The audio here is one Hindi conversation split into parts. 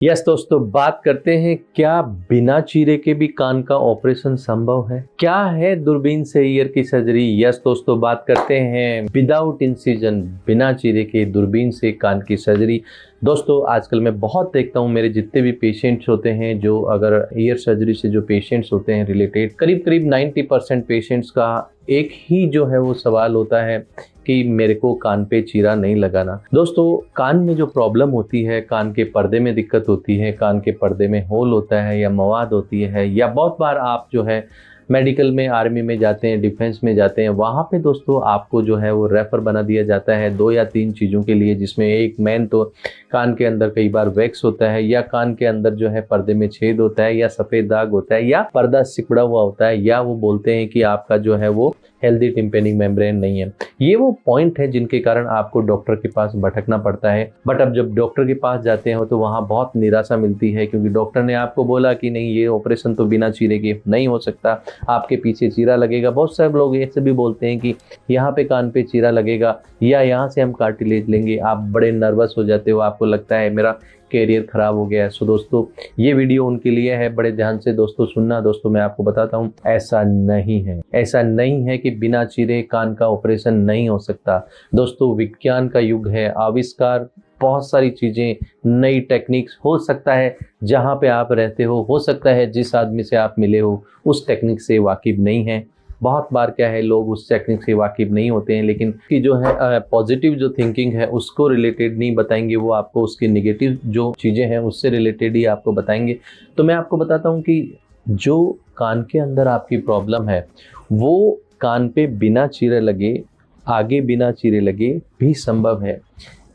यस दोस्तों, बात करते हैं क्या बिना चीरे के भी कान का ऑपरेशन संभव है। क्या है दूरबीन से ईयर की सर्जरी। यस दोस्तों, बात करते हैं विदाउट इंसिजन, बिना चीरे के दूरबीन से कान की सर्जरी। दोस्तों आजकल मैं बहुत देखता हूँ, मेरे जितने भी पेशेंट्स होते हैं, जो अगर ईयर सर्जरी से जो पेशेंट्स होते हैं रिलेटेड, करीब करीब 90% पेशेंट्स का एक ही जो है वो सवाल होता है कि मेरे को कान पे चीरा नहीं लगाना। दोस्तों कान में जो प्रॉब्लम होती है, कान के पर्दे में दिक्कत होती है, कान के पर्दे में होल होता है या मवाद होती है, या बहुत बार आप जो है मेडिकल में, आर्मी में जाते हैं, डिफेंस में जाते हैं, वहाँ पे दोस्तों आपको जो है वो रेफर बना दिया जाता है 2 या 3 चीज़ों के लिए, जिसमें एक मेन तो कान के अंदर कई बार वैक्स होता है, या कान के अंदर जो है पर्दे में छेद होता है, या सफ़ेद दाग होता है, या पर्दा सिकुड़ा हुआ होता है, या वो बोलते हैं कि आपका जो है वो हेल्दी टिम्पेनिक मेम्ब्रेन नहीं है। ये वो पॉइंट है जिनके कारण आपको डॉक्टर के पास भटकना पड़ता है। बट अब जब डॉक्टर के पास जाते हो तो वहाँ बहुत निराशा मिलती है, क्योंकि डॉक्टर ने आपको बोला कि नहीं, ये ऑपरेशन तो बिना चीरे के नहीं हो सकता, आपके पीछे चीरा लगेगा। बहुत सारे लोग ऐसे भी बोलते हैं कि यहाँ पे कान पे चीरा लगेगा या यहाँ से हम कार्टिलेज लेंगे। आप बड़े नर्वस हो जाते हो, आपको लगता है मेरा कैरियर खराब हो गया है। सो दोस्तों ये वीडियो उनके लिए है, बड़े ध्यान से दोस्तों सुनना। दोस्तों मैं आपको बताता हूँ, ऐसा नहीं है, ऐसा नहीं है कि बिना चीरे कान का ऑपरेशन नहीं हो सकता। दोस्तों विज्ञान का युग है, आविष्कार, बहुत सारी चीजें, नई टेक्निक्स, हो सकता है जहाँ पे आप रहते हो सकता है जिस आदमी से आप मिले हो उस टेक्निक से वाकिफ नहीं है। बहुत बार क्या है, लोग उस टेक्निक से वाकिफ नहीं होते हैं, लेकिन कि जो है पॉजिटिव जो थिंकिंग है उसको रिलेटेड नहीं बताएंगे, वो आपको उसकी निगेटिव जो चीज़ें हैं उससे रिलेटेड ही आपको बताएंगे। तो मैं आपको बताता हूँ कि जो कान के अंदर आपकी प्रॉब्लम है वो कान पे बिना चीरे लगे, आगे बिना चीरे लगे भी संभव है।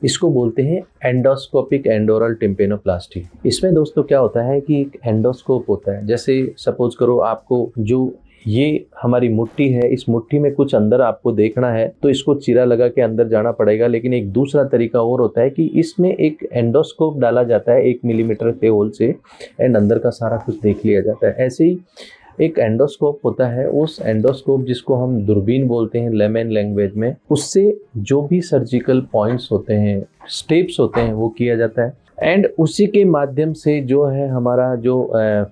इसको बोलते हैं एंडोस्कोपिक एंडोरल टिम्पेनोप्लास्टी। इसमें दोस्तों क्या होता है कि एक एंडोस्कोप होता है। जैसे सपोज करो आपको जो ये हमारी मुट्ठी है, इस मुट्ठी में कुछ अंदर आपको देखना है तो इसको चीरा लगा के अंदर जाना पड़ेगा। लेकिन एक दूसरा तरीका और होता है कि इसमें एक एंडोस्कोप डाला जाता है 1 मिलीमीटर के होल से, एंड अंदर का सारा कुछ देख लिया जाता है। ऐसे ही एक एंडोस्कोप होता है, उस एंडोस्कोप जिसको हम दूरबीन बोलते हैं लेमन लैंग्वेज में, उससे जो भी सर्जिकल पॉइंट्स होते हैं, स्टेप्स होते हैं, वो किया जाता है। एंड उसी के माध्यम से जो है हमारा जो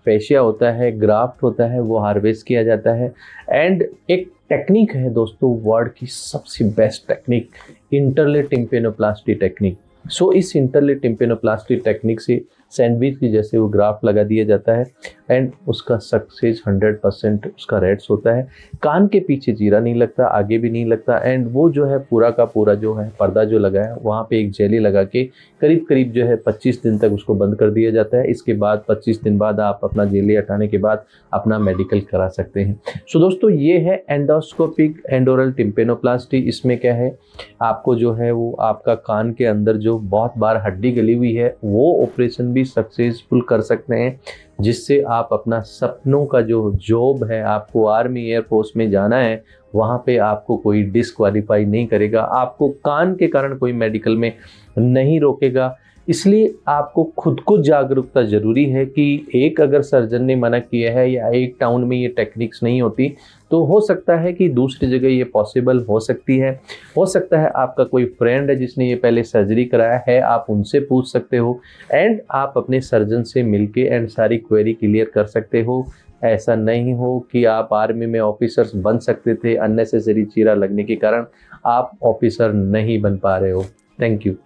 फेशिया होता है, ग्राफ्ट होता है, वो हार्वेस्ट किया जाता है। एंड एक टेक्निक है दोस्तों, वर्ल्ड की सबसे बेस्ट टेक्निक, इंटरले टिम्पेनोप्लास्टी टेक्निक। सो इस इंटरले टिम्पेनोप्लास्टी टेक्निक से सैंडविच की जैसे वो ग्राफ्ट लगा दिया जाता है, एंड उसका सक्सेस 100% उसका रेट्स होता है। कान के पीछे चीरा नहीं लगता, आगे भी नहीं लगता, एंड वो जो है पूरा का पूरा जो है पर्दा जो लगा है वहाँ पे एक जेली लगा के करीब करीब जो है 25 दिन तक उसको बंद कर दिया जाता है। इसके बाद 25 दिन बाद आप अपना जेली हटाने के बाद अपना मेडिकल करा सकते हैं। सो दोस्तों ये है एंडोस्कोपिक एंडोरल टिम्पेनोप्लास्टी। इसमें क्या है, आपको जो है वो आपका कान के अंदर जो बहुत बार हड्डी गली हुई है वो ऑपरेशन भी सक्सेसफुल कर सकते हैं, जिससे आप अपना सपनों का जो जॉब है, आपको आर्मी एयरफोर्स में जाना है, वहाँ पे आपको कोई डिस्क्वालीफाई नहीं करेगा, आपको कान के कारण कोई मेडिकल में नहीं रोकेगा। इसलिए आपको खुद को जागरूकता जरूरी है कि एक अगर सर्जन ने मना किया है या एक टाउन में ये टेक्निक्स नहीं होती, तो हो सकता है कि दूसरी जगह ये पॉसिबल हो सकती है। हो सकता है आपका कोई फ्रेंड है जिसने ये पहले सर्जरी कराया है, आप उनसे पूछ सकते हो, एंड आप अपने सर्जन से मिलके एंड सारी क्वेरी क्लियर कर सकते हो। ऐसा नहीं हो कि आप आर्मी में ऑफिसर्स बन सकते थे, अननेसेसरी चीरा लगने के कारण आप ऑफिसर नहीं बन पा रहे हो। Thank you.